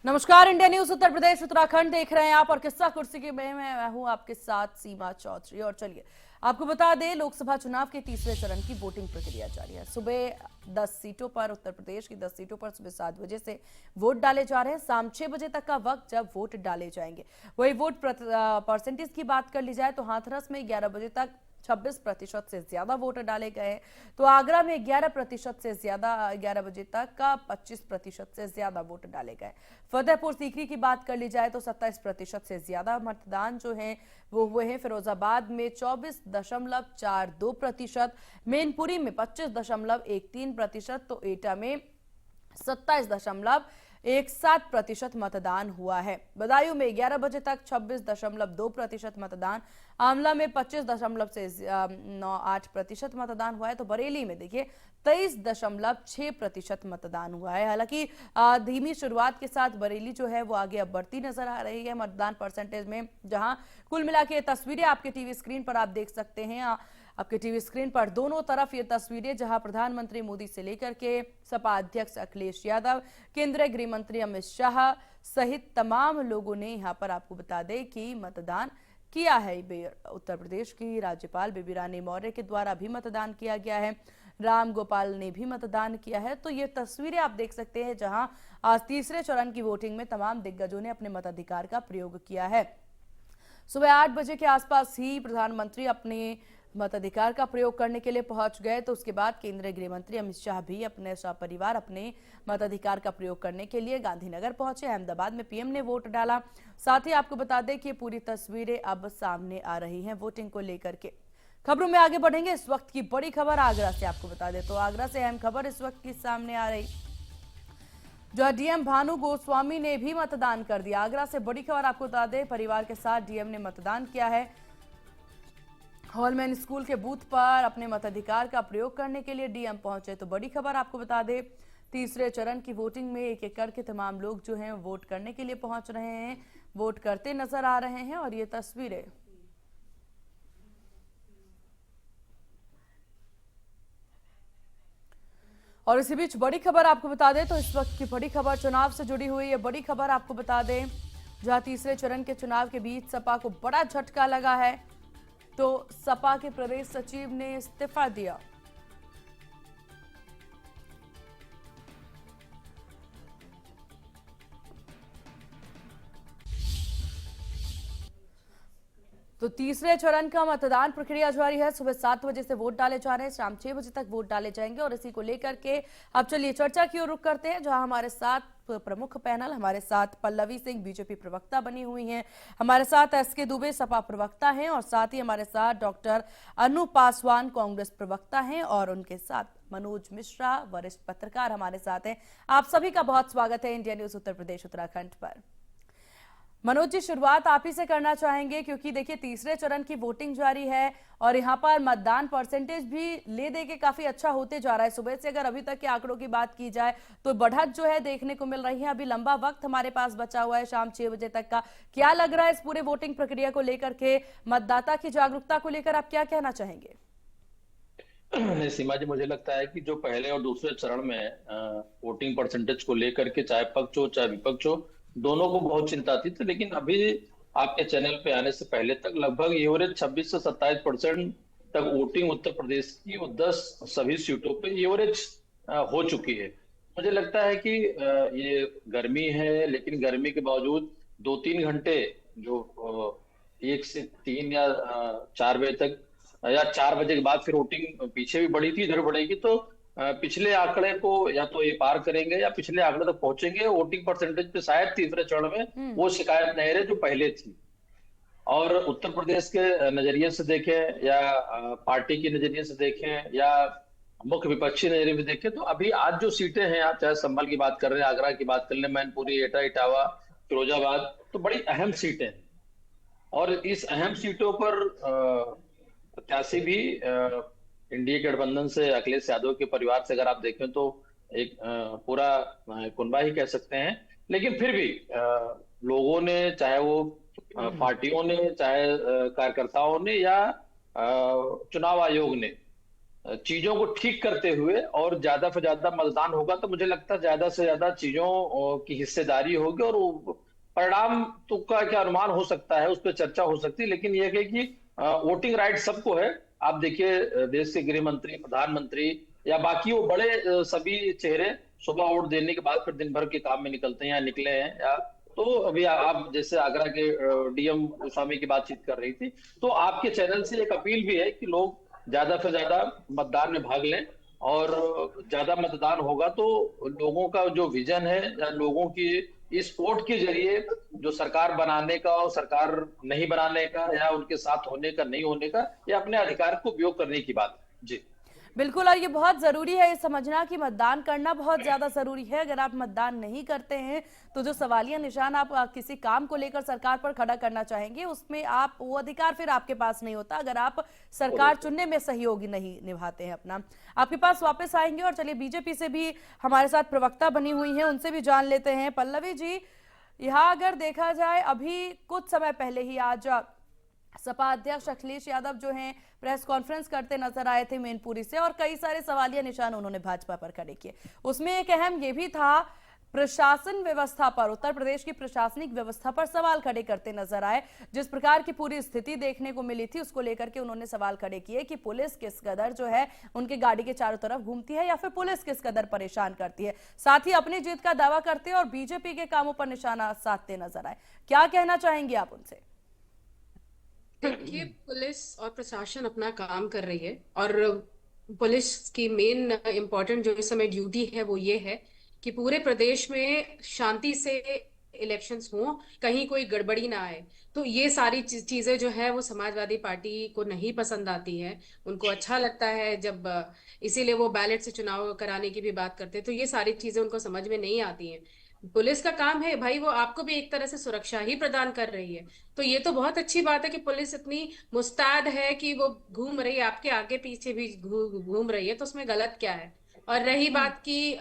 नमस्कार, India news Uttar Pradesh Uttarakhand देख रहे हैं आप और किस्सा कुर्सी की मैं हूं आपके साथ सीमा चौधरी। और चलिए आपको बता दें, लोकसभा चुनाव के तीसरे चरण की वोटिंग प्रक्रिया जारी है। सुबह 10 सीटों पर, उत्तर प्रदेश की 10 सीटों पर सुबह 7 बजे से वोट डाले जा रहे हैं। शाम 6 बजे तक का वक्त जब वोट डाले जाएंगे। वही वोट परसेंटेज की बात कर ली जाए तो हाथरस में 11 बजे तक 26% से ज्यादा वोट डाले गए हैं। तो आगरा में 11% से ज्यादा, 11 बजे तक का 25% से ज्यादा वोट डाले गए। फतेहपुर सीकरी की बात कर ली जाए तो 27% से ज्यादा मतदान जो है वो हुए हैं। फिरोजाबाद में 24.42%, मैनपुरी में 25.13%, तो एटा में 27.17% मतदान हुआ है। बदायूं में 11 बजे तक 26.2% मतदान, आंवला में 25.98% मतदान हुआ है। तो बरेली में देखिए 23.6% मतदान हुआ है। हालांकि धीमी शुरुआत के साथ बरेली जो है वो आगे अब बढ़ती नजर आ रही है मतदान परसेंटेज में, जहां कुल मिला के तस्वीरें आपके टीवी स्क्रीन पर आप देख सकते हैं। आपके टीवी स्क्रीन पर दोनों तरफ ये तस्वीरें, जहां प्रधानमंत्री मोदी से लेकर के सपा अध्यक्ष अखिलेश यादव, केंद्रीय गृह मंत्री अमित शाह सहित तमाम लोगों ने यहां पर आपको बता दें कि मतदान किया है। उत्तर प्रदेश की राज्यपाल बेबी रानी मौर्य के द्वारा भी मतदान किया गया है। राम गोपाल ने भी मतदान किया है। तो ये तस्वीरें आप देख सकते हैं, जहां आज तीसरे चरण की वोटिंग में तमाम दिग्गजों ने अपने मताधिकार का प्रयोग किया है। सुबह 8 बजे के आसपास ही प्रधानमंत्री अपने मताधिकार का प्रयोग करने के लिए पहुंच गए। तो उसके बाद केंद्रीय गृह मंत्री अमित शाह भी अपने सपरिवार अपने मताधिकार का प्रयोग करने के लिए गांधीनगर पहुंचे। अहमदाबाद में पीएम ने वोट डाला। साथ ही आपको बता दें कि पूरी तस्वीरें अब सामने आ रही हैं वोटिंग को लेकर के। खबरों में आगे बढ़ेंगे। इस वक्त की बड़ी खबर आगरा से आपको बता दें, तो आगरा से अहम खबर इस वक्त की सामने आ रही, जो डीएम भानु गोस्वामी ने भी मतदान कर दिया। आगरा से बड़ी खबर आपको बता दें, परिवार के साथ डीएम ने मतदान किया है। हॉलमैन स्कूल के बूथ पर अपने मताधिकार का प्रयोग करने के लिए डीएम पहुंचे। तो बड़ी खबर आपको बता दें, तीसरे चरण की वोटिंग में एक एक करके तमाम लोग जो हैं वोट करने के लिए पहुंच रहे हैं, वोट करते नजर आ रहे हैं। और ये तस्वीरें, और इसी बीच बड़ी खबर आपको बता दें, तो इस वक्त की बड़ी खबर चुनाव से जुड़ी हुई है। बड़ी खबर आपको बता दें, जहां तीसरे चरण के चुनाव के बीच सपा को बड़ा झटका लगा है। तो सपा के प्रदेश सचिव ने इस्तीफा दिया। तो तीसरे चरण का मतदान प्रक्रिया जारी है। सुबह 7 बजे से वोट डाले जा रहे हैं, शाम 6 बजे तक वोट डाले जाएंगे। और इसी को लेकर के अब चलिए चर्चा की ओर रुख करते हैं, जहां हमारे साथ प्रमुख पैनल, हमारे साथ पल्लवी सिंह बीजेपी प्रवक्ता बनी हुई हैं, हमारे साथ एसके दुबे सपा प्रवक्ता हैं, और साथ ही हमारे साथ डॉक्टर अनु पासवान कांग्रेस प्रवक्ता हैं, और उनके साथ मनोज मिश्रा वरिष्ठ पत्रकार हमारे साथ हैं। आप सभी का बहुत स्वागत है इंडिया न्यूज उत्तर प्रदेश उत्तराखंड पर। मनोज जी, शुरुआत आप ही से करना चाहेंगे, क्योंकि देखिए तीसरे चरण की वोटिंग जारी है और यहाँ पर मतदान परसेंटेज भी ले दे के काफी अच्छा होते जा रहा है। सुबह से अगर अभी तक के आंकड़ों की बात की जाए तो बढ़त जो है देखने को मिल रही है। अभी लंबा वक्त हमारे पास बचा हुआ है शाम 6 बजे तक का। क्या लग रहा है इस पूरे वोटिंग प्रक्रिया को लेकर के, मतदाता की जागरूकता को लेकर आप क्या कहना चाहेंगे? नहीं सीमा जी, मुझे लगता है कि जो पहले और दूसरे चरण में वोटिंग परसेंटेज को लेकर के चाहे पक्ष हो चाहे विपक्ष हो, दोनों को बहुत चिंता थी। तो लेकिन अभी आपके चैनल पे आने से पहले तक लगभग एवरेज 26 से 27% तक वोटिंग उत्तर प्रदेश की वो 10 सभी सीटों पे एवरेज हो चुकी है। मुझे लगता है कि ये गर्मी है, लेकिन गर्मी के बावजूद 2-3 घंटे जो 1 से 3 या 4 बजे तक या 4 बजे के बाद फिर वोटिंग पीछे भी बढ़ी थी, इधर बढ़ेगी तो पिछले आंकड़े को या तो ये पार करेंगे या पिछले आंकड़े तक पहुंचेंगे। वोटिंग परसेंटेज पे शायद तीसरे चरण में वो शिकायत नहीं रहे जो पहले थी। और उत्तर प्रदेश के नजरिए से देखें या पार्टी के नजरिए से देखें या मुख्य विपक्षी नजरिए से देखें, तो अभी आज जो सीटें हैं, आप चाहे संभल की बात कर रहे हैं, आगरा की बात कर रहे हैं, मैनपुरी, एटा, इटावा, फिरोजाबाद, तो बड़ी अहम सीटें हैं। और इस अहम सीटों पर प्रत्याशी भी एनडीए गठबंधन से अखिलेश यादव के परिवार से अगर आप देखें तो एक पूरा कुनबा ही कह सकते हैं। लेकिन फिर भी लोगों ने, चाहे वो पार्टियों ने, चाहे कार्यकर्ताओं ने या चुनाव आयोग ने चीजों को ठीक करते हुए और ज्यादा से ज्यादा मतदान होगा तो मुझे लगता है ज्यादा से ज्यादा चीजों की हिस्सेदारी होगी, और परिणाम तो का क्या अनुमान हो सकता है, उस पर चर्चा हो सकती है, लेकिन यह है कि वोटिंग राइट सबको है। आप देखिए देश के गृह मंत्री, प्रधानमंत्री या बाकी वो बड़े सभी चेहरे सुबह वोट देने के बाद फिर दिन भर के काम में निकलते हैं या निकले हैं, या तो अभी आप जैसे आगरा के डीएम गोस्वामी की बातचीत कर रही थी, तो आपके चैनल से एक अपील भी है कि लोग ज्यादा से ज्यादा मतदान में भाग लें, और ज्यादा मतदान होगा तो लोगों का जो विजन है या लोगों की इस वोट के जरिए जो सरकार बनाने का और सरकार नहीं बनाने का या उनके साथ होने का नहीं होने का, या अपने अधिकार को उपयोग करने की बात है जी। बिल्कुल, और ये बहुत जरूरी है ये समझना कि मतदान करना बहुत ज्यादा जरूरी है। अगर आप मतदान नहीं करते हैं तो जो सवालिया निशान आप किसी काम को लेकर सरकार पर खड़ा करना चाहेंगे, उसमें आप वो अधिकार फिर आपके पास नहीं होता अगर आप सरकार चुनने में सहयोग नहीं निभाते हैं अपना। आपके पास वापस आएंगे और चलिए बीजेपी से भी हमारे साथ प्रवक्ता बनी हुई है, उनसे भी जान लेते हैं। पल्लवी जी, यहाँ अगर देखा जाए अभी कुछ समय पहले ही आज सपा अध्यक्ष अखिलेश यादव जो हैं प्रेस कॉन्फ्रेंस करते नजर आए थे मैनपुरी से, और कई सारे सवालिया निशान उन्होंने भाजपा पर खड़े किए। उसमें एक अहम ये भी था, प्रशासन व्यवस्था पर, उत्तर प्रदेश की प्रशासनिक व्यवस्था पर सवाल खड़े करते नजर आए। जिस प्रकार की पूरी स्थिति देखने को मिली थी उसको लेकर के उन्होंने सवाल खड़े किए कि पुलिस किस कदर जो है उनके गाड़ी के चारों तरफ घूमती है, या फिर पुलिस किस कदर परेशान करती है। साथ ही अपनी जीत का दावा करते और बीजेपी के कामों पर निशाना साधते नजर आए। क्या कहना चाहेंगे आप उनसे? देखिए, पुलिस और प्रशासन अपना काम कर रही है, और पुलिस की मेन इम्पोर्टेंट जो इस समय ड्यूटी है वो ये है कि पूरे प्रदेश में शांति से इलेक्शंस हों, कहीं कोई गड़बड़ी ना आए। तो ये सारी चीजें जो है वो समाजवादी पार्टी को नहीं पसंद आती है। उनको अच्छा लगता है जब इसीलिए वो बैलेट से चुनाव कराने की भी बात करते हैं। तो ये सारी चीजें उनको समझ में नहीं आती हैं। पुलिस का काम है भाई, वो आपको भी एक तरह से सुरक्षा ही प्रदान कर रही है। तो ये तो बहुत अच्छी बात है कि पुलिस इतनी मुस्तैद है कि वो घूम रही है, आपके आगे पीछे भी घूम रही है, तो उसमें गलत क्या है। और रही बात की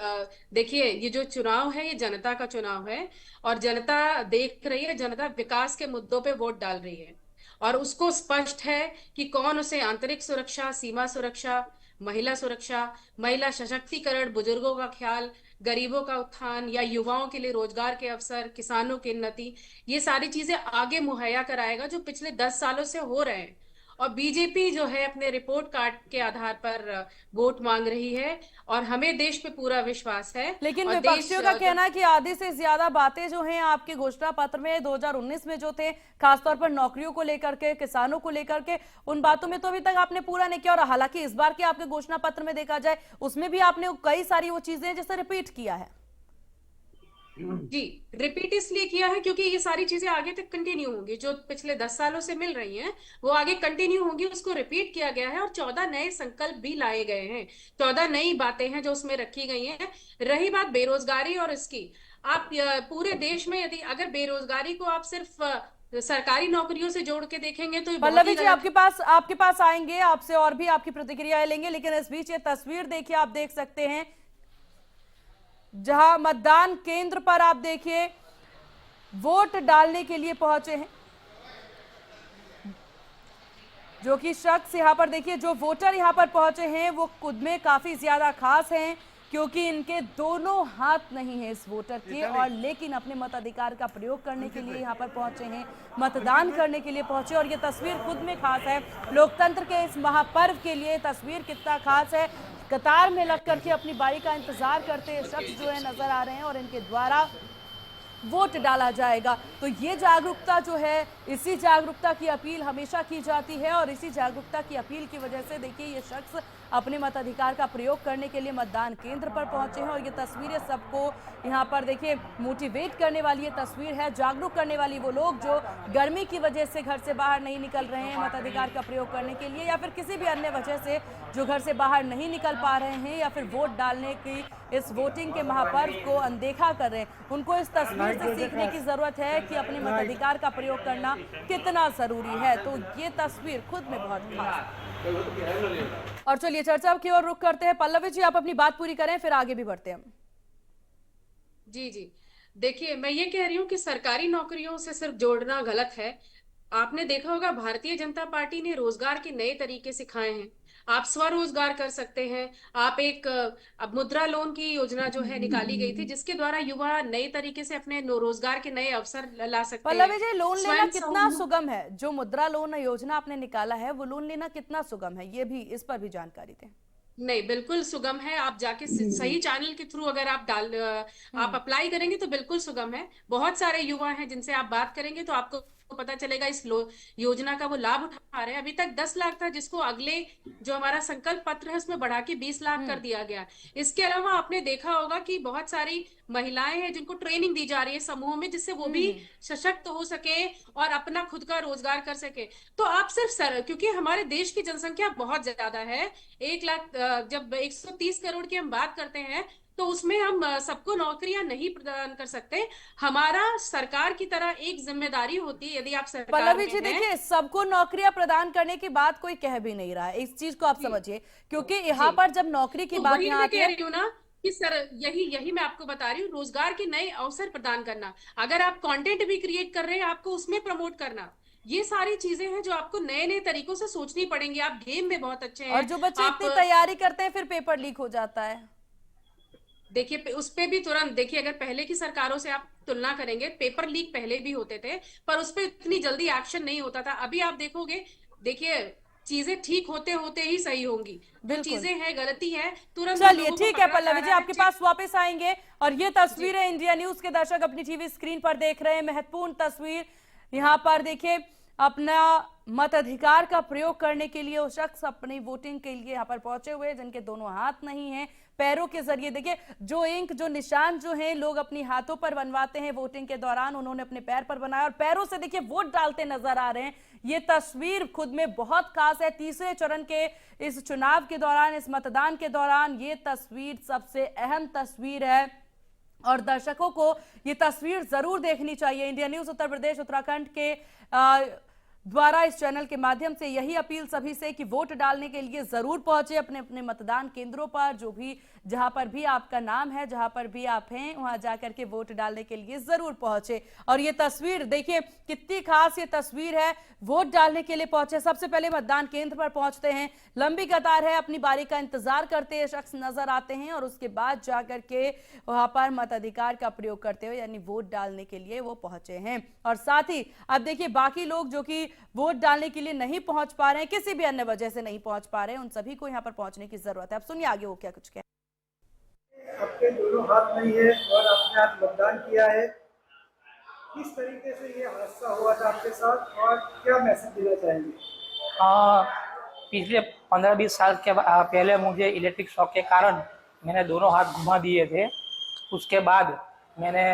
देखिए, ये जो चुनाव है ये जनता का चुनाव है, और जनता देख रही है, जनता विकास के मुद्दों पे वोट डाल रही है, और उसको स्पष्ट है कि कौन उसे आंतरिक सुरक्षा, सीमा सुरक्षा, महिला सुरक्षा, महिला सशक्तिकरण, बुजुर्गों का ख्याल, गरीबों का उत्थान, या युवाओं के लिए रोजगार के अवसर, किसानों की उन्नति, ये सारी चीजें आगे मुहैया कराएगा जो पिछले 10 सालों से हो रहे हैं। और बीजेपी जो है अपने रिपोर्ट कार्ड के आधार पर वोट मांग रही है, और हमें देश पे पूरा विश्वास है। लेकिन और विपक्षियों का कहना है कि आधी से ज्यादा बातें जो हैं आपके घोषणा पत्र में 2019 में जो थे, खासतौर पर नौकरियों को लेकर के, किसानों को लेकर के, उन बातों में तो अभी तक आपने पूरा नहीं किया। और हालांकि इस बार के आपके घोषणा पत्र में देखा जाए उसमें भी आपने कई सारी वो चीजें जैसे रिपीट किया है। जी, रिपीट इसलिए किया है क्योंकि ये सारी चीजें आगे तक कंटिन्यू होंगी, जो पिछले 10 सालों से मिल रही हैं वो आगे कंटिन्यू होंगी। उसको रिपीट किया गया है, और 14 नए संकल्प भी लाए गए हैं, 14 नई बातें हैं जो उसमें रखी गई हैं। रही बात बेरोजगारी और इसकी, आप पूरे देश में यदि अगर बेरोजगारी को आप सिर्फ सरकारी नौकरियों से जोड़ के देखेंगे तो ये बहुत पल्लवी ही जी, गलत आपके पास आएंगे, आपसे और भी आपकी प्रतिक्रिया लेंगे, लेकिन इस बीच ये तस्वीर देखिए, आप देख सकते हैं जहां मतदान केंद्र पर आप देखिए वोट डालने के लिए पहुंचे हैं जो कि शख्स यहां पर देखिए, जो वोटर यहां पर पहुंचे हैं वो खुद में काफी ज्यादा खास हैं, क्योंकि इनके दोनों हाथ नहीं है इस वोटर के, और लेकिन अपने मताधिकार का प्रयोग करने के लिए यहाँ पर पहुंचे हैं, मतदान करने के लिए पहुंचे। और ये तस्वीर खुद में खास है, लोकतंत्र के इस महापर्व के लिए तस्वीर कितना खास है। कतार में लग करके अपनी बारी का इंतजार करते शख्स जो है नजर आ रहे हैं, और इनके द्वारा वोट डाला जाएगा। तो ये जागरूकता जो है, इसी जागरूकता की अपील हमेशा की जाती है, और इसी जागरूकता की अपील की वजह से देखिए ये शख्स अपने मताधिकार का प्रयोग करने के लिए मतदान केंद्र पर पहुंचे हैं। और ये तस्वीरें सबको यहाँ पर देखिए मोटिवेट करने वाली ये तस्वीर है, जागरूक करने वाली। वो लोग जो गर्मी की वजह से घर से बाहर नहीं निकल रहे हैं मताधिकार का प्रयोग करने के लिए, या फिर किसी भी अन्य वजह से जो घर से बाहर नहीं निकल पा रहे हैं, या फिर वोट डालने की इस वोटिंग के महापर्व को अनदेखा कर रहे हैं, उनको इस तस्वीर से सीखने की जरूरत है कि अपने मताधिकार का प्रयोग करना कितना जरूरी है। तो ये तस्वीर खुद में बहुत खास है। और चलिए चर्चा की ओर रुख करते हैं। पल्लवी जी, आप अपनी बात पूरी करें, फिर आगे भी बढ़ते हैं। जी जी, देखिए, मैं ये कह रही हूँ कि सरकारी नौकरियों से सिर्फ जोड़ना गलत है। आपने देखा होगा भारतीय जनता पार्टी ने रोजगार के नए तरीके सिखाए हैं। आप स्वरोजगार कर सकते हैं। आप एक अब मुद्रा लोन की योजना जो है निकाली गई थी, जिसके द्वारा युवा नए तरीके से अपने रोजगार के नए अवसर ला सकते हैं। पल्लवी जी, लोन लेना स्वयं कितना सुगम है? जो मुद्रा लोन योजना आपने निकाला है वो लोन लेना कितना सुगम है, ये भी, इस पर भी जानकारी दें। नहीं, बिल्कुल सुगम है। आप जाके सही चैनल के थ्रू अगर आप हम्म। अप्लाई करेंगे तो बिल्कुल सुगम है। बहुत सारे युवा हैं जिनसे आप बात करेंगे तो आपको पता चलेगा इस योजना का वो लाभ उठा रहे हैं। अभी तक 10 लाख था, जिसको अगले जो हमारा संकल्प पत्र है उसमें बढ़ा के 20 लाख कर हम्म। दिया गया। इसके अलावा आपने देखा होगा कि बहुत सारी महिलाएं हैं जिनको ट्रेनिंग दी जा रही है समूह में, जिससे वो भी हम्म। सशक्त हो सके और अपना खुद का रोजगार कर सके। तो आप सिर्फ क्योंकि हमारे देश की जनसंख्या बहुत ज्यादा है, 1 लाख, जब 130 करोड़ की हम बात करते हैं तो उसमें हम सबको नौकरियां नहीं प्रदान कर सकते। हमारा सरकार की तरह एक जिम्मेदारी होती है, यदि आप सरकार पल्लवी में जी हैं। देखिए, सबको नौकरियां प्रदान करने की बात कोई कह भी नहीं रहा है, इस चीज को आप जी समझिए, क्योंकि जी। यहाँ पर जब नौकरी की तो बात वही यहाँ मैं आती कह है। रही हूँ ना कि सर, यही यही मैं आपको बता रही हूँ, रोजगार के नए अवसर प्रदान करना। अगर आप कंटेंट भी क्रिएट कर रहे हैं, आपको उसमें प्रमोट करना। ये सारी चीजें हैं जो आपको नए नए तरीकों से सोचनी पड़ेंगी। आप गेम में बहुत अच्छे और हैं। जो बच्चे आप इतनी तैयारी करते हैं फिर पेपर लीक हो जाता है। देखिए, उस पे भी तुरंत देखिए, अगर पहले की सरकारों से आप तुलना करेंगे, पेपर लीक पहले भी होते थे, पर उस पे इतनी जल्दी एक्शन नहीं होता था। अभी आप देखोगे, देखिए, चीजें ठीक होते होते ही सही होंगी। जो बिल्कुल। चीजें हैं, गलती है, तुरंत उन चलिए लोगों को ठीक है पकड़ा जा पल्लवी जी, रहा है, आपके पास वापस आएंगे। और ये जी तस्वीरें इंडिया न्यूज के दर्शक अपनी टीवी स्क्रीन पर देख रहे हैं, महत्वपूर्ण तस्वीर। यहाँ पर देखिए, अपना मताधिकार का प्रयोग करने के लिए वो शख्स अपनी वोटिंग के लिए यहाँ पर पहुंचे हुए हैं, जिनके दोनों हाथ नहीं हैं। पैरों के जरिए देखिए, जो इंक, जो निशान जो हैं लोग अपनी हाथों पर बनवाते हैं वोटिंग के दौरान, उन्होंने अपने पैर पर बनाया और पैरों से देखिए वोट डालते नजर आ रहे हैं। ये तस्वीर खुद में बहुत खास है। तीसरे चरण के इस चुनाव के दौरान, इस मतदान के दौरान ये तस्वीर सबसे अहम तस्वीर है और दर्शकों को ये तस्वीर जरूर देखनी चाहिए। इंडिया न्यूज उत्तर प्रदेश उत्तराखंड के द्वारा इस चैनल के माध्यम से यही अपील सभी से कि वोट डालने के लिए जरूर पहुंचे अपने अपने मतदान केंद्रों पर, जो भी, जहां पर भी आपका नाम है, जहां पर भी आप हैं, वहां जाकर के वोट डालने के लिए जरूर पहुंचे। और ये तस्वीर देखिए कितनी खास ये तस्वीर है। वोट डालने के लिए पहुंचे, सबसे पहले मतदान केंद्र पर पहुंचते हैं, लंबी कतार है, अपनी बारी का इंतजार करते हुए शख्स नजर आते हैं और उसके बाद जाकर के वहां पर मताधिकार का प्रयोग करते हुए यानी वोट डालने के लिए वो पहुंचे हैं। और साथ ही अब देखिए, बाकी लोग जो कि वोट डालने के लिए नहीं पहुंच पा रहे हैं, किसी भी अन्य वजह से नहीं पहुंच पा रहे हैं, उन सभी को यहां पर पहुंचने की जरूरत है। अब सुनिए आगे वो क्या कुछ कह। आपके दोनों हाथ नहीं है और आपने आज मतदान किया है, किस तरीके से ये हादसा हुआ था आपके साथ और क्या मैसेज देना चाहेंगे? हाँ, पिछले 15-20 साल के पहले मुझे इलेक्ट्रिक शॉक के कारण मैंने दोनों हाथ घुमा दिए थे। उसके बाद मैंने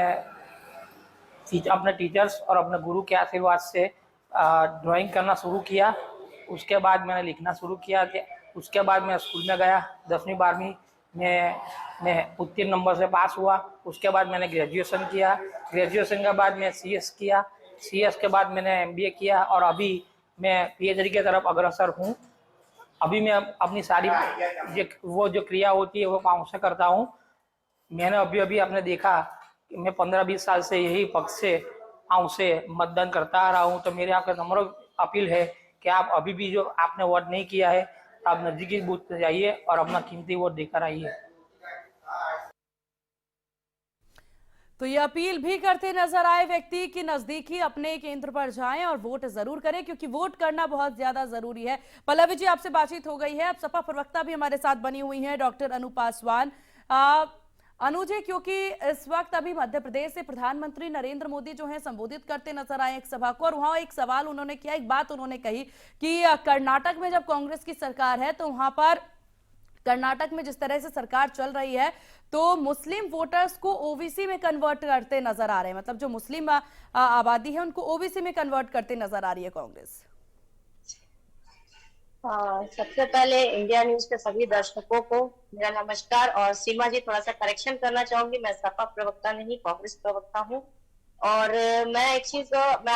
अपने टीचर्स और अपने गुरु के आशीर्वाद से ड्राइंग करना शुरू किया। उसके बाद मैंने लिखना शुरू किया। कि उसके बाद मैं स्कूल में गया, 10वीं 12वीं में मैं उत्तीर्ण नंबर से पास हुआ। उसके बाद मैंने ग्रेजुएशन किया। ग्रेजुएशन के बाद मैं सीएस किया। सीएस के बाद मैंने एमबीए किया और अभी मैं पीएचडी की तरफ अग्रसर हूँ। अभी मैं अपनी सारी वो जो क्रिया होती है वो पाँव से करता हूँ। मैंने अभी अभी आपने देखा कि मैं 15-20 साल से यही पक्ष से पाँव से मतदान करता आ रहा हूँ। तो मेरे आपका नम्र अपील है कि आप अभी भी जो आपने वोट नहीं किया है, आप नजदीकी बूथ पे जाइए और अपना कीमती वोट देकर आइए। तो ये अपील भी करते नजर आए व्यक्ति कि नजदीकी अपने केंद्र पर जाएं और वोट जरूर करें, क्योंकि वोट करना बहुत ज्यादा जरूरी है। पल्लवी जी, आपसे बातचीत हो गई है। अब सपा प्रवक्ता भी हमारे साथ बनी हुई हैं, डॉक्टर अनु पासवान। अनु जी, क्योंकि इस वक्त अभी मध्य प्रदेश से प्रधानमंत्री नरेंद्र मोदी जो है संबोधित करते नजर आए एक सभा को, और वहां एक सवाल उन्होंने किया, एक बात उन्होंने कही कि कर्नाटक में जब कांग्रेस की सरकार है तो वहां पर कर्नाटक में जिस तरह से सरकार चल रही है तो मुस्लिम वोटर्स को ओबीसी में कन्वर्ट करते नजर आ रहे हैं, मतलब जो मुस्लिम आबादी है उनको ओबीसी में कन्वर्ट करते नजर आ रही है कांग्रेस। सबसे पहले इंडिया न्यूज के सभी दर्शकों को मेरा नमस्कार। और सीमा जी, थोड़ा सा करेक्शन करना चाहूंगी, मैं सपा प्रवक्ता नहीं, कांग्रेस प्रवक्ता हूँ। और मैं एक चीज, मैं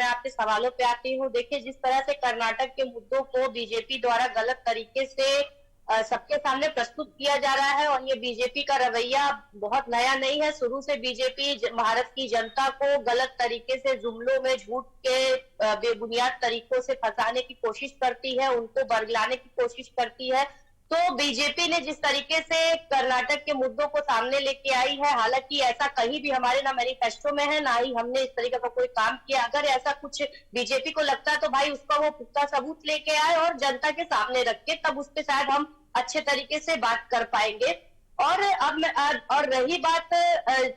आपके सवालों पे आती हूँ। देखिए, जिस तरह से कर्नाटक के मुद्दों को बीजेपी द्वारा गलत तरीके से सबके सामने प्रस्तुत किया जा रहा है। और ये बीजेपी का रवैया बहुत नया नहीं है। शुरू से बीजेपी भारत की जनता को गलत तरीके से जुमलों में झूठ के बेबुनियाद तरीकों से फंसाने की कोशिश करती है, उनको बरगलाने की कोशिश करती है। तो बीजेपी ने जिस तरीके से कर्नाटक के मुद्दों को सामने लेके आई है, हालांकि ऐसा कहीं भी हमारे ना मैनिफेस्टो में है, ना ही हमने इस तरीके का कोई काम किया। अगर ऐसा कुछ बीजेपी को लगता है तो भाई उसका वो पुख्ता सबूत लेके आए और जनता के सामने रख के, तब उस पे शायद हम अच्छे तरीके से बात कर पाएंगे। और अब और रही बात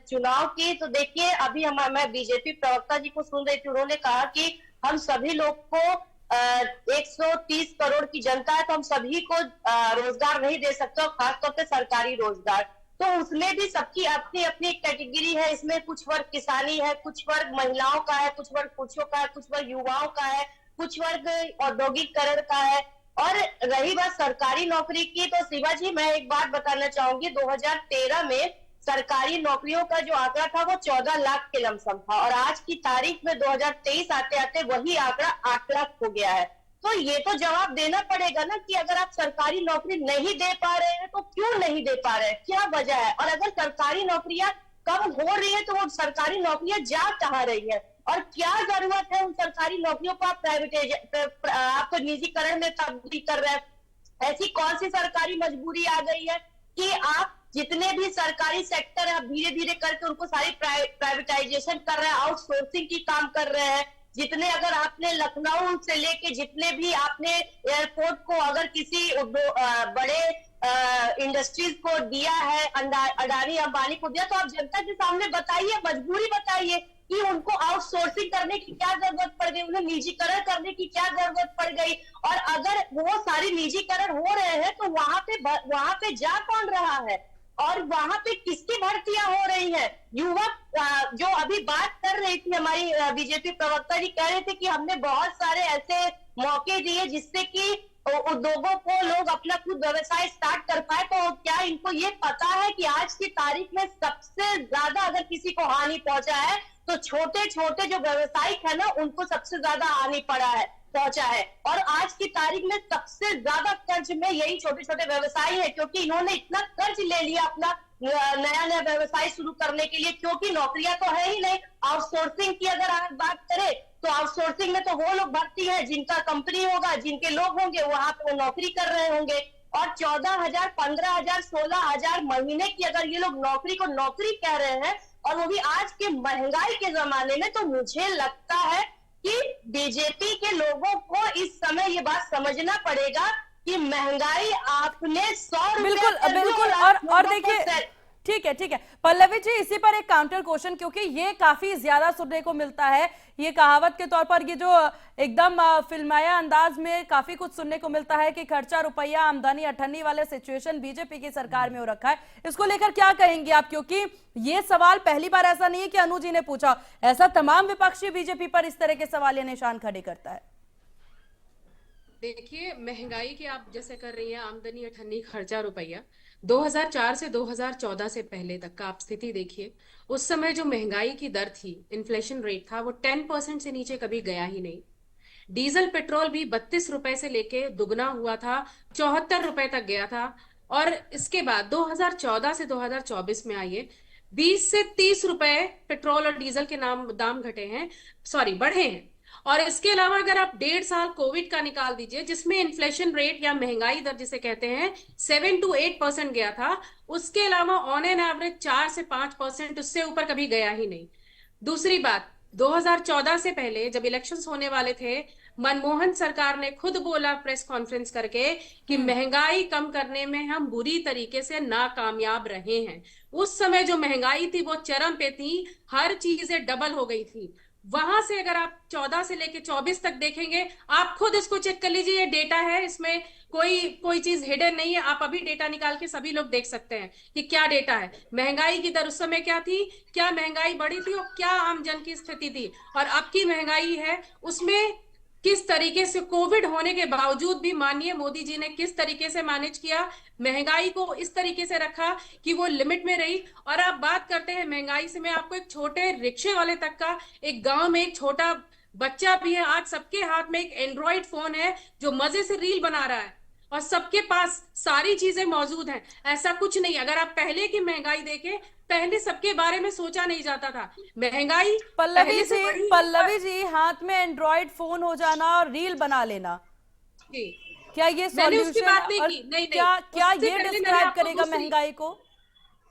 चुनाव की, तो देखिए अभी मैं बीजेपी प्रवक्ता जी को सुन रही थी, उन्होंने कहा कि हम सभी लोग को 130 करोड़ की जनता है तो हम सभी को रोजगार नहीं दे सकते, और खासतौर पे सरकारी रोजगार। तो उसमें भी सबकी अपनी अपनी कैटेगरी है। इसमें कुछ वर्ग किसानी है, कुछ वर्ग महिलाओं का है, कुछ वर्ग पुरुषों का है, कुछ वर्ग युवाओं का है, कुछ वर्ग औद्योगिकरण का है। और रही बात सरकारी नौकरी की, तो शिवा जी मैं एक बात बताना चाहूंगी, 2013 में सरकारी नौकरियों का जो आंकड़ा था वो 14 लाख के लमसम था, और आज की तारीख में 2023 आते आते वही आंकड़ा 8 लाख हो गया है। तो ये तो जवाब देना पड़ेगा ना कि अगर आप सरकारी नौकरी नहीं दे पा रहे हैं तो क्यों नहीं दे पा रहे हैं, क्या वजह है। और अगर सरकारी नौकरियां कम हो रही है तो वो सरकारी नौकरियां जा कहाँ रही है, और क्या जरूरत है उन सरकारी नौकरियों को आप तो निजीकरण में तब्दील कर रहे हैं। ऐसी कौन सी सरकारी मजबूरी आ गई है कि आप जितने भी सरकारी सेक्टर है आप धीरे धीरे करके उनको सारी प्राइवेटाइजेशन कर रहे हैं, आउटसोर्सिंग की काम कर रहे हैं। जितने अगर आपने लखनऊ से लेके जितने भी आपने एयरपोर्ट को अगर किसी बड़े इंडस्ट्रीज को दिया है, अडानी अंबानी को दिया, तो आप जनता के सामने बताइए, मजबूरी बताइए कि उनको आउटसोर्सिंग करने की क्या जरूरत पड़ गई, उन्हें निजीकरण करने की क्या जरूरत पड़ गई। और अगर वो सारी निजीकरण हो रहे हैं तो वहां पे जा कौन रहा है, और वहां पे किसकी भर्तियां हो रही हैं। युवक जो अभी बात कर रही थी हमारी बीजेपी प्रवक्ता जी, कह रहे थे कि हमने बहुत सारे ऐसे मौके दिए जिससे कि उद्योगों को लोग अपना खुद व्यवसाय स्टार्ट कर पाए। तो क्या इनको ये पता है कि आज की तारीख में सबसे ज्यादा अगर किसी को हानि पहुंचा है तो छोटे छोटे जो व्यवसायिक है ना उनको सबसे ज्यादा हानि पहुंचा है। और आज की तारीख में सबसे ज्यादा कर्ज में यही छोटे छोटे व्यवसायी है, क्योंकि इन्होंने इतना कर्ज ले लिया अपना नया नया व्यवसाय शुरू करने के लिए, क्योंकि नौकरियां तो है ही नहीं। आउटसोर्सिंग की अगर आप बात करें तो आउटसोर्सिंग में तो वो लोग भर्ती है जिनका कंपनी होगा, जिनके लोग होंगे वहां पे वो नौकरी कर रहे होंगे। और 14,000, 15,000, 16,000 महीने की अगर ये लोग नौकरी को नौकरी कह रहे हैं, और वो भी आज के महंगाई के जमाने में, तो मुझे लगता है कि बीजेपी के लोगों को इस समय ये बात समझना पड़ेगा कि महंगाई आपने 100 बिल्कुल बिल्कुल। और देखिए ठीक है पल्लवी जी, इसी पर एक काउंटर क्वेश्चन, क्योंकि ये काफी ज्यादा सुनने को मिलता है, ये कहावत के तौर पर ये जो एकदम फिल्माया अंदाज में काफी कुछ सुनने को मिलता है कि खर्चा रुपया आमदनी अठन्नी वाले सिचुएशन बीजेपी की सरकार में हो रखा है। इसको लेकर क्या कहेंगे आप, क्योंकि ये सवाल पहली बार ऐसा नहीं है कि अनु जी ने पूछा, ऐसा तमाम विपक्षी बीजेपी पर इस तरह के सवाल या निशान खड़े करता है। देखिए महंगाई की आप जैसे कर रही हैं, आमदनी अठन्नी खर्चा रुपया, 2004 से 2014 से पहले तक का आप स्थिति देखिए। उस समय जो महंगाई की दर थी, इन्फ्लेशन रेट था, वो 10% से नीचे कभी गया ही नहीं। डीजल पेट्रोल भी 32 रुपए से लेके दुगना हुआ था, 74 रुपए तक गया था। और इसके बाद 2014 से 2024 में आइए, 20 से 30 रुपए पेट्रोल और डीजल के दाम घटे हैं, बढ़े हैं। और इसके अलावा अगर आप 1.5 साल कोविड का निकाल दीजिए, जिसमें इन्फ्लेशन रेट या महंगाई दर जिसे कहते हैं 7 to 8% गया था, उसके अलावा ऑन एन एवरेज 4 से 5%, उससे ऊपर कभी गया ही नहीं। दूसरी बात, 2014 से पहले जब इलेक्शंस होने वाले थे, मनमोहन सरकार ने खुद बोला प्रेस कॉन्फ्रेंस करके कि महंगाई कम करने में हम बुरी तरीके से नाकामयाब रहे हैं। उस समय जो महंगाई थी वो चरम पे थी, हर चीजें डबल हो गई थी। वहां से अगर आप 14 से लेके 24 तक देखेंगे, आप खुद इसको चेक कर लीजिए, ये डेटा है, इसमें कोई चीज हिडन नहीं है। आप अभी डेटा निकाल के सभी लोग देख सकते हैं कि क्या डेटा है। महंगाई की दर उस समय क्या थी, क्या महंगाई बढ़ी थी और क्या आम जन की स्थिति थी, और अब की महंगाई है उसमें किस तरीके से कोविड होने के बावजूद भी माननीय मोदी जी ने किस तरीके से मैनेज किया, महंगाई को इस तरीके से रखा कि वो लिमिट में रही। और आप बात करते हैं महंगाई से, मैं आपको एक छोटे रिक्शे वाले तक का, एक गांव में एक छोटा बच्चा भी है, आज सबके हाथ में एक एंड्रॉइड फोन है जो मजे से रील बना रहा है। और सबके पास सारी चीजें मौजूद हैं। ऐसा कुछ नहीं, अगर आप पहले की महंगाई देखें, पहले सबके बारे में सोचा नहीं जाता था, महंगाई पल्लवी पहले से जी, बढ़ी है। और पल्लवी जी, हाथ में एंड्रॉइड फोन हो जाना और रील बना लेना, जी, क्या ये मैंने उसकी सॉल्यूशन, बात नहीं और की, नहीं नहीं, क्या क्या उससे ये पहले मैंने डिस्क्राइब आपको करेगा दूसरी, महंगाई को?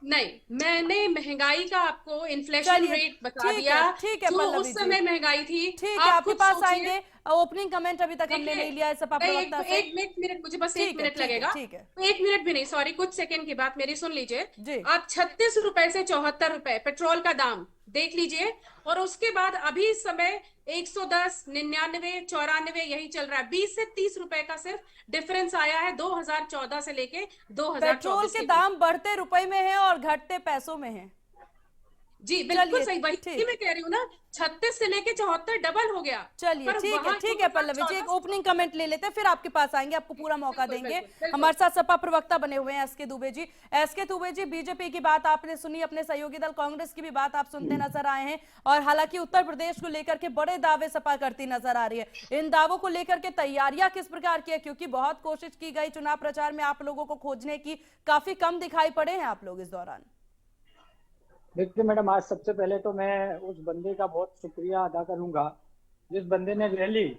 नहीं, मैंने महंगाई का आपको इन्फ्लेशन चलिए, रेट बता दिया, ठीक है जो पल्लवी उस जी, समय महंगाई थी। ठीक है, आप आपके खुद पास सोचिए। आएंगे। ओपनिंग कमेंट अभी तक हमने देखिए, नहीं लिया है सपा मैं प्रवक्ता से। एक मिनट, मुझे बस एक ठीक है, मिनट ठीक है, लगेगा। ठीक है। एक मिनट भी नहीं, सॉरी, कुछ सेकंड की बात मेरी सुन लीजिए। जी। आप 36 रुपए से 74 रुपए पेट्रोल का दाम देख लीजिए, और उसके बाद अभी इस समय 110, 99, 94 यही चल रहा है। 20 से 30 रुपए का सिर्फ डिफरेंस आया है 2014 से लेके पेट्रोल 2024 के के बीच। दाम बढ़ते रुपए में है और घटते पैसों में है। जी बिल्कुल चलिए, सही, वही ठीक, मैं कह रही हूँ ना, 36 से लेके 74 डबल हो गया। चलिए, पर ठीक है, वहां ठीक है पल्लवी जी, 2014 एक ओपनिंग कमेंट ले लेते हैं, फिर आपके पास आएंगे, आपको पूरा मौका बिल्कुल देंगे। बिल्कुल बिल्कुल। हमारे साथ सपा प्रवक्ता बने हुए हैं SK Dubey ji. SK Dubey ji, BJP की बात आपने सुनी, अपने सहयोगी दल कांग्रेस की भी बात आप सुनते नजर आए हैं, और हालांकि उत्तर प्रदेश को लेकर के बड़े दावे सपा करती नजर आ रही है। इन दावों को लेकर के तैयारियां किस प्रकार की है, क्योंकि बहुत कोशिश की गई चुनाव प्रचार में आप लोगों को खोजने की, काफी कम दिखाई पड़े हैं आप लोग इस दौरान। देखिए मैडम, आज सबसे पहले तो मैं उस बंदे का बहुत शुक्रिया अदा करूंगा जिस बंदे ने रैली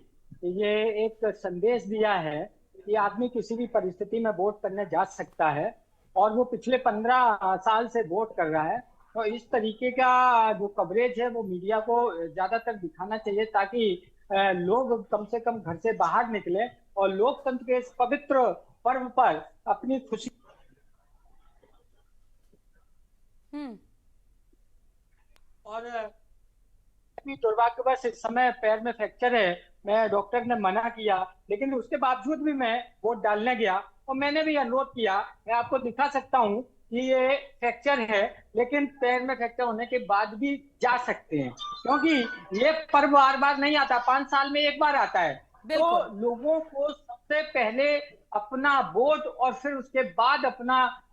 ये एक संदेश दिया है कि आदमी किसी भी परिस्थिति में वोट करने जा सकता है, और वो पिछले 15 साल से वोट कर रहा है। तो इस तरीके का जो कवरेज है वो मीडिया को ज्यादातर दिखाना चाहिए, ताकि लोग कम से कम घर से बाहर निकले और लोकतंत्र के इस पवित्र पर्व पर अपनी खुशी। और दुर्भाग्यवश इस समय पैर में फ्रैक्चर है, मैं डॉक्टर ने मना किया, लेकिन उसके बावजूद भी मैं वोट डालने गया, और मैंने भी अनुरोध किया। मैं आपको दिखा सकता हूं कि ये फ्रैक्चर है, लेकिन पैर में फ्रैक्चर होने के बाद भी जा सकते हैं, क्योंकि ये पर्व बार बार नहीं आता, 5 साल में एक बार आता है। तो लोगों को सबसे पहले अपना वोट और फिर उसके बाद अपना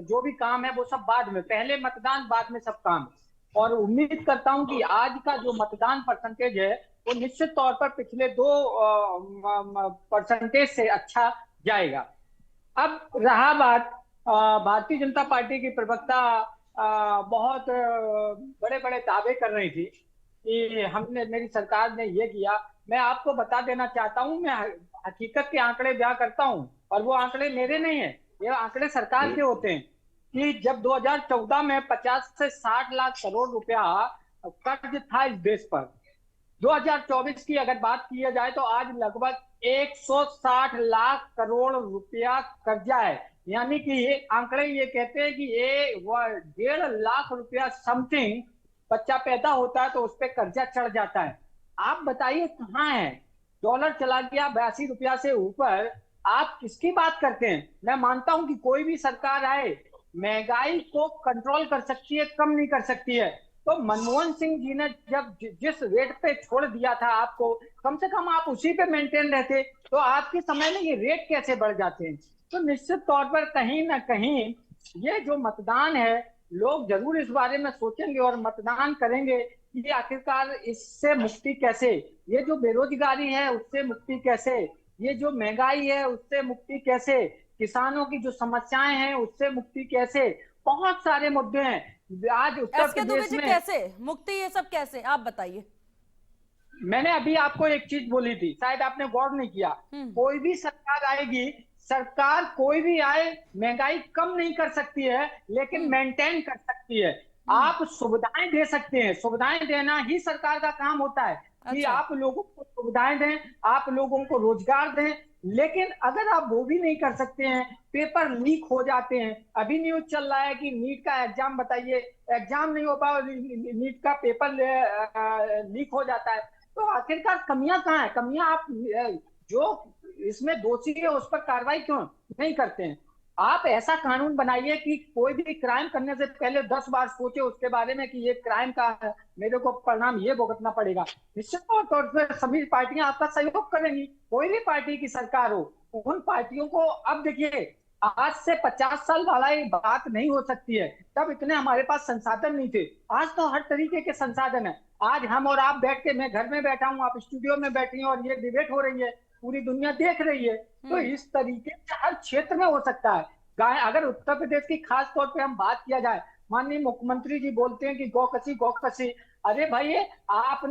जो भी काम है वो सब बाद में, पहले मतदान बाद में सब काम। और उम्मीद करता हूं कि आज का जो मतदान परसेंटेज है वो निश्चित तौर पर पिछले 2% से अच्छा जाएगा। अब रहा बात, भारतीय जनता पार्टी की प्रवक्ता बहुत बड़े बड़े दावे कर रही थी कि हमने, मेरी सरकार ने ये किया। मैं आपको बता देना चाहता हूं, मैं हकीकत के आंकड़े बयां करता हूं, और वो आंकड़े मेरे नहीं है, ये आंकड़े सरकार के होते हैं, कि जब 2014 में 50 से 60 लाख करोड़ रुपया कर्ज था इस देश पर, 2024 की अगर बात की जाए तो आज लगभग 160 लाख करोड़ रुपया कर्जा है। यानी कि ये आंकड़े ये कहते हैं कि ये 1.5 लाख रुपया समथिंग बच्चा पैदा होता है तो उस पर कर्जा चढ़ जाता है। आप बताइए कहाँ है? डॉलर चला गया 82 रुपया से ऊपर, आप किसकी बात करते हैं? मैं मानता हूं कि कोई भी सरकार आए महंगाई को कंट्रोल कर सकती है, कम नहीं कर सकती है। तो मनमोहन सिंह जी ने जब जिस रेट पे छोड़ दिया था आपको, कम से कम आप उसी पे मेंटेन रहते, तो आपके समय में ये रेट कैसे बढ़ जाते हैं? तो निश्चित तौर पर कहीं ना कहीं ये जो मतदान है, लोग जरूर इस बारे में सोचेंगे और मतदान करेंगे कि आखिरकार इससे मुक्ति कैसे, ये जो बेरोजगारी है उससे मुक्ति कैसे, ये जो महंगाई है उससे मुक्ति कैसे, किसानों की जो समस्याएं हैं उससे मुक्ति कैसे, बहुत सारे मुद्दे हैं आज उत्तर प्रदेश में। कैसे मुक्ति, ये सब कैसे, आप बताइए। मैंने अभी आपको एक चीज बोली थी, शायद आपने गौर नहीं किया। कोई भी सरकार आएगी, सरकार कोई भी आए, महंगाई कम नहीं कर सकती है, लेकिन मेंटेन कर सकती है। आप सुविधाएं दे सकते हैं, सुविधाएं देना ही सरकार का काम होता है। कि आप लोगों को सुविधाएं दें, आप लोगों को रोजगार दें, लेकिन अगर आप वो भी नहीं कर सकते हैं, पेपर लीक हो जाते हैं। अभी न्यूज चल रहा है कि नीट का एग्जाम, बताइए, एग्जाम नहीं हो पाया, नीट का पेपर लीक हो जाता है। तो आखिरकार कमियां कहाँ है? कमियां आप जो इसमें दोषी है उस पर कार्रवाई क्यों नहीं करते हैं? आप ऐसा कानून बनाइए कि कोई भी क्राइम करने से पहले 10 बार सोचे उसके बारे में कि ये क्राइम का मेरे को परिणाम ये भुगतना पड़ेगा। निश्चित तौर पर सभी पार्टियां आपका सहयोग करेंगी, कोई भी पार्टी की सरकार हो। उन पार्टियों को, अब देखिए, आज से 50 साल वाला ये बात नहीं हो सकती है, तब इतने हमारे पास संसाधन नहीं थे। आज तो हर तरीके के संसाधन है। आज हम और आप बैठ के, मैं घर में बैठा हूँ, आप स्टूडियो में बैठी हैं और ये डिबेट हो रही है। पूरी दुनिया देख रही है। तो इस तरीके से हर क्षेत्र में हो सकता है। गाय अगर उत्तर प्रदेश की खास तौर पे हम बात किया जाए, माननीय मुख्यमंत्री जी बोलते हैं कि गौकसी गौकसी। अरे भाई आप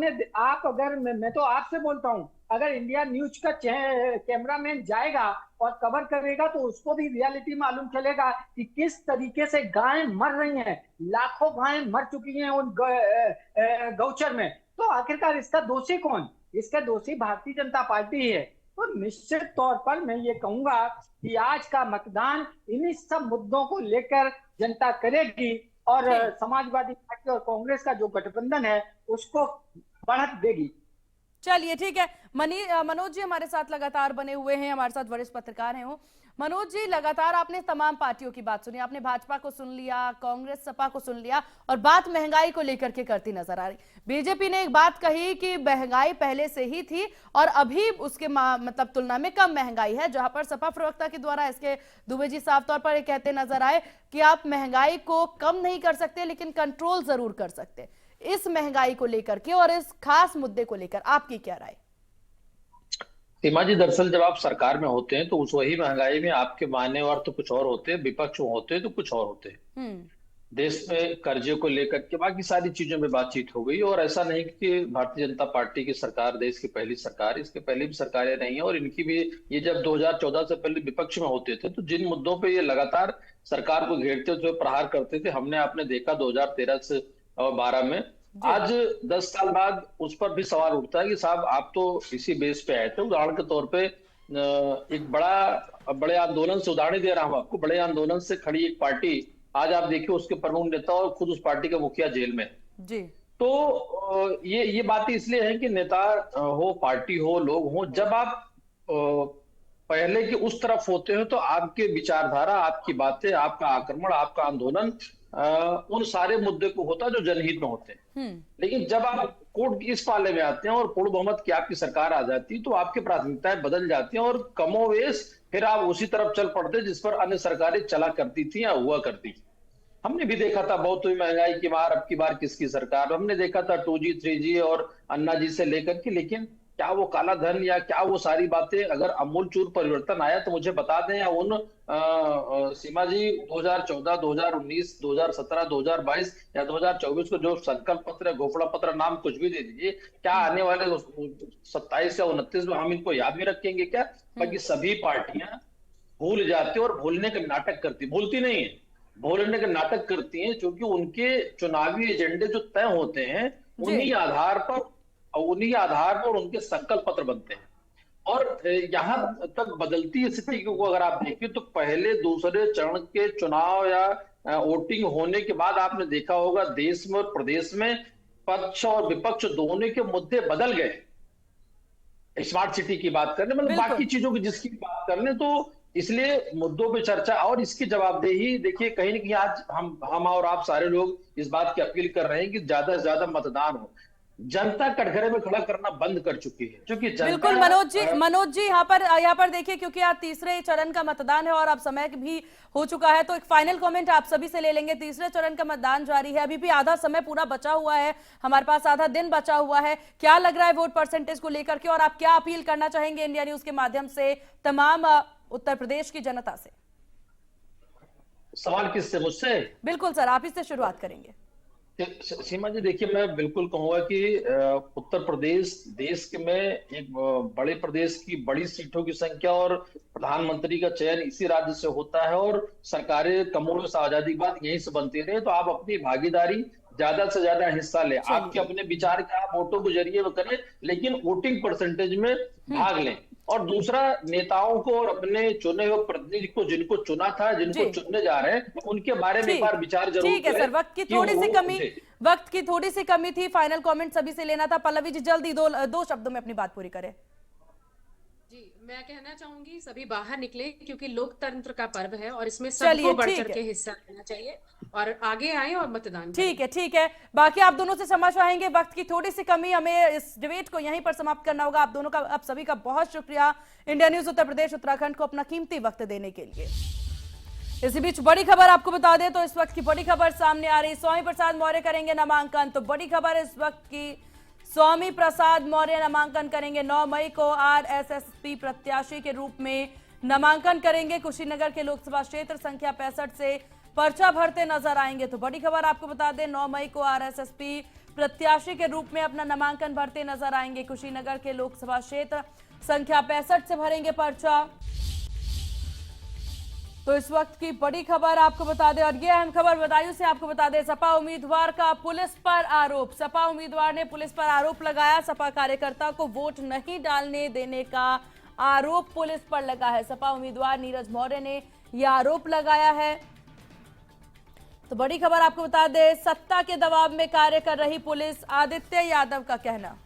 अगर मैं तो आपसे बोलता हूँ, अगर इंडिया न्यूज का कैमरामैन जाएगा और कवर करेगा तो उसको भी रियलिटी मालूम चलेगा कि किस तरीके से गायें मर रही हैं। लाखों गायें मर चुकी हैं उन गौचर में। तो आखिरकार इसका दोषी कौन? इसका दोषी भारतीय जनता पार्टी है। तो निश्चित तौर पर मैं ये कहूंगा कि आज का मतदान इन्हीं सब मुद्दों को लेकर जनता करेगी और समाजवादी पार्टी और कांग्रेस का जो गठबंधन है उसको बढ़त देगी। चलिए ठीक है। मनोज जी हमारे साथ लगातार बने हुए हैं, हमारे साथ वरिष्ठ पत्रकार हैं वो। मनोज जी, लगातार आपने तमाम पार्टियों की बात सुनी, आपने भाजपा को सुन लिया, कांग्रेस सपा को सुन लिया, और बात महंगाई को लेकर के करती नजर आ रही। बीजेपी ने एक बात कही कि महंगाई पहले से ही थी और अभी उसके मतलब तुलना में कम महंगाई है, जहां पर सपा प्रवक्ता के द्वारा इसके दुबे जी साफ तौर पर ये कहते नजर आए कि आप महंगाई को कम नहीं कर सकते लेकिन कंट्रोल जरूर कर सकते। इस महंगाई को लेकर के और इस खास मुद्दे को लेकर आपकी क्या राय? सीमा जी, दरअसल जब आप सरकार में होते हैं तो उस वही महंगाई में आपके मान्यवर तो कुछ और होते हैं, विपक्ष होते हैं तो कुछ और होते हैं। देश में कर्जे को लेकर के बाकी सारी चीजों में बातचीत हो गई। और ऐसा नहीं कि भारतीय जनता पार्टी की सरकार देश की पहली सरकार, इसके पहले भी सरकारें रही हैं और इनकी भी। ये जब 2014 से पहले विपक्ष में होते थे तो जिन मुद्दों पे ये लगातार सरकार को घेरते थे, प्रहार करते थे, हमने आपने देखा 2013 से और 12 में। आज 10 साल बाद उस पर भी सवाल उठता है कि साहब आप तो इसी बेस पे आए थे। उदाहरण के तौर पे एक बड़े आंदोलन से उदाहरण दे रहा हूं आपको, बड़े आंदोलन से खड़ी एक पार्टी, आज आप देखिए उसके प्रमुख नेता और खुद उस पार्टी का मुखिया जेल में जी। तो ये बातें इसलिए है कि नेता हो, पार्टी हो, लोग हो, जब आप पहले के उस तरफ होते हो तो आपके विचारधारा, आपकी बातें, आपका आक्रमण, आपका आंदोलन उन सारे मुद्दे को होता जो जनहित में होते हैं। लेकिन जब आप कोर्ट इस पाले में आते हैं और पूर्ण बहुमत की आपकी सरकार आ जाती है तो आपकी प्राथमिकताएं बदल जाती हैं और कमोवेश फिर आप उसी तरफ चल पड़ते जिस पर अन्य सरकारें चला करती थी या हुआ करती। हमने भी देखा था बहुत हुई महंगाई की मार, अब की बार किसकी सरकार। हमने देखा था 2G 3G और अन्ना जी से लेकर के, लेकिन क्या वो काला धन या क्या वो सारी बातें अगर अमूल चूर परिवर्तन आया तो मुझे बता दें। या उन सीमा जी 2014, 2019, 2017, 2022 या 2024 को जो संकल्प पत्र, घोषणा पत्र, नाम कुछ भी दे दीजिए, क्या आने वाले 27 या 29 में हम इनको याद भी रखेंगे क्या? बाकी सभी पार्टियां भूल जाती और भूलने का नाटक करती, भूलती नहीं है, भूलने का नाटक करती हैं, क्योंकि उनके चुनावी एजेंडे जो तय होते हैं उन्हीं आधार पर उनके संकल्प पत्र बनते हैं। और यहां तक बदलती स्थिति को अगर आप देखें तो पहले दूसरे चरण के चुनाव या वोटिंग होने के बाद आपने देखा होगा देश में और प्रदेश में पक्ष और विपक्ष दोनों के मुद्दे बदल गए। स्मार्ट सिटी की बात करने, मतलब बाकी चीजों की जिसकी बात करने, तो इसलिए मुद्दों पे चर्चा और इसकी जवाबदेही देखिए कहीं न कहीं आज हम और आप सारे लोग इस बात की अपील कर रहे हैं कि ज्यादा से ज्यादा मतदान हो। जनता कटघरे में खड़ा करना बंद कर चुकी है, क्योंकि बिल्कुल मनोज जी यहाँ पर देखिए, क्योंकि आज तीसरे चरण का मतदान है और अब समय भी हो चुका है, तो एक फाइनल कमेंट आप सभी से ले लेंगे। तीसरे चरण का मतदान जारी है, अभी भी आधा समय पूरा बचा हुआ है, हमारे पास आधा दिन बचा हुआ है। क्या लग रहा है वोट परसेंटेज को लेकर के, और आप क्या अपील करना चाहेंगे इंडिया न्यूज के माध्यम से तमाम उत्तर प्रदेश की जनता से? सवाल किससे? मुझसे? बिल्कुल सर, आप इससे शुरुआत करेंगे। सीमा जी देखिए, मैं बिल्कुल कहूंगा कि उत्तर प्रदेश देश के में एक बड़े प्रदेश की बड़ी सीटों की संख्या और प्रधानमंत्री का चयन इसी राज्य से होता है और सरकारें कमोबेश आजादी के बाद यहीं से बनती रहे। तो आप अपनी भागीदारी ज्यादा से ज्यादा हिस्सा ले, आपके अपने विचार के आप वोटों के जरिए वो करें, लेकिन वोटिंग परसेंटेज में भाग लें। और दूसरा, नेताओं को और अपने चुने हुए प्रतिनिधि को, जिनको चुना था, जिनको चुनने जा रहे हैं, उनके बारे में एक बार विचार जरूर ठीक है सर, वक्त की थोड़ी सी कमी थी, फाइनल कमेंट सभी से लेना था। पल्लवी जी जल्दी दो शब्दों में अपनी बात पूरी करें। जी, मैं कहना चाहूंगी सभी बाहर निकले, क्योंकि लोकतंत्र का पर्व है और इसमें सबको बढ़ चढ़ के हिस्सा लेना चाहिए और आगे आए और मतदान करें। ठीक है। बाकी आप दोनों से समझ पाएंगे, वक्त की थोड़ी सी कमी, हमें इस डिबेट को यहीं पर समाप्त करना होगा। आप दोनों का, आप सभी का बहुत शुक्रिया इंडिया न्यूज उत्तर प्रदेश उत्तराखंड को अपना कीमती वक्त देने के लिए। इसी बीच बड़ी खबर आपको बता दें तो इस वक्त की बड़ी खबर सामने आ रही, स्वामी प्रसाद मौर्य करेंगे नामांकन। तो बड़ी खबर इस वक्त की स्वामी प्रसाद मौर्य नामांकन करेंगे। 9 मई को आरएसएसपी प्रत्याशी के रूप में नामांकन करेंगे। कुशीनगर के लोकसभा क्षेत्र संख्या 65 से पर्चा भरते नजर आएंगे। तो बड़ी खबर आपको बता दें, 9 मई को आरएसएसपी प्रत्याशी के रूप में अपना नामांकन भरते नजर आएंगे। कुशीनगर के लोकसभा क्षेत्र संख्या 65 से भरेंगे पर्चा। तो इस वक्त की बड़ी खबर आपको बता दें, और ये अहम खबर बदायूं से आपको बता दें, सपा उम्मीदवार का पुलिस पर आरोप। सपा उम्मीदवार ने पुलिस पर आरोप लगाया, सपा कार्यकर्ता को वोट नहीं डालने देने का आरोप पुलिस पर लगा है। सपा उम्मीदवार नीरज मौर्य ने यह आरोप लगाया है। तो बड़ी खबर आपको बता दें, सत्ता के दबाव में कार्य कर रही पुलिस, आदित्य यादव का कहना।